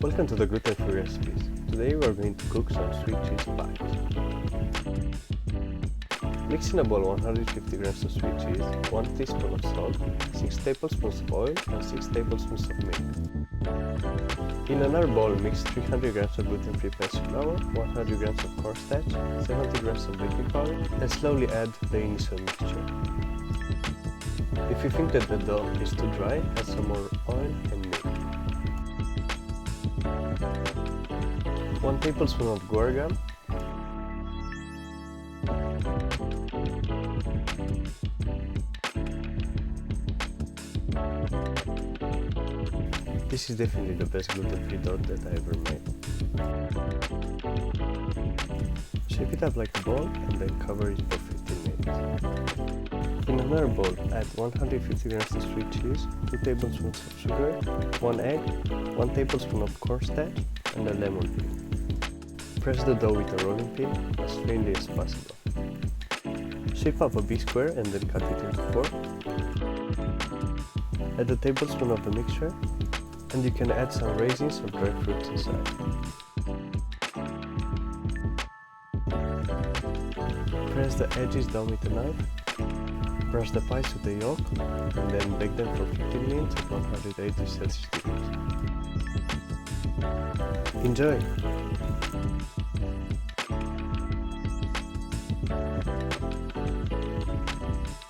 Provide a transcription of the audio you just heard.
Welcome to the gluten-free recipes. Today we are going to cook some sweet cheese pies. Mix in a bowl 150 grams of sweet cheese, 1 teaspoon of salt, 6 tablespoons of oil and 6 tablespoons of milk. In another bowl mix 300 grams of gluten-free pastry flour, 100 grams of cornstarch, 70 grams of baking powder and slowly add the initial mixture. If you think that the dough is too dry, add some more oil and milk. 1 tablespoon of guar gum, this is definitely the best gluten-free dough that I ever made. Shape it up like a ball and then cover it for 15 minutes. In another bowl, add 150 grams of sweet cheese, 2 tablespoons of sugar, 1 egg, 1 tablespoon of cornstarch and a lemon peel. Press the dough with a rolling pin as thinly as possible. Shape up a B-square and then cut it into 4. Add a tablespoon of the mixture and you can add some raisins or dry fruits inside. Press the edges down with a knife, brush the pies with the yolk and then bake them for 15 minutes at 180 Celsius degrees. Enjoy!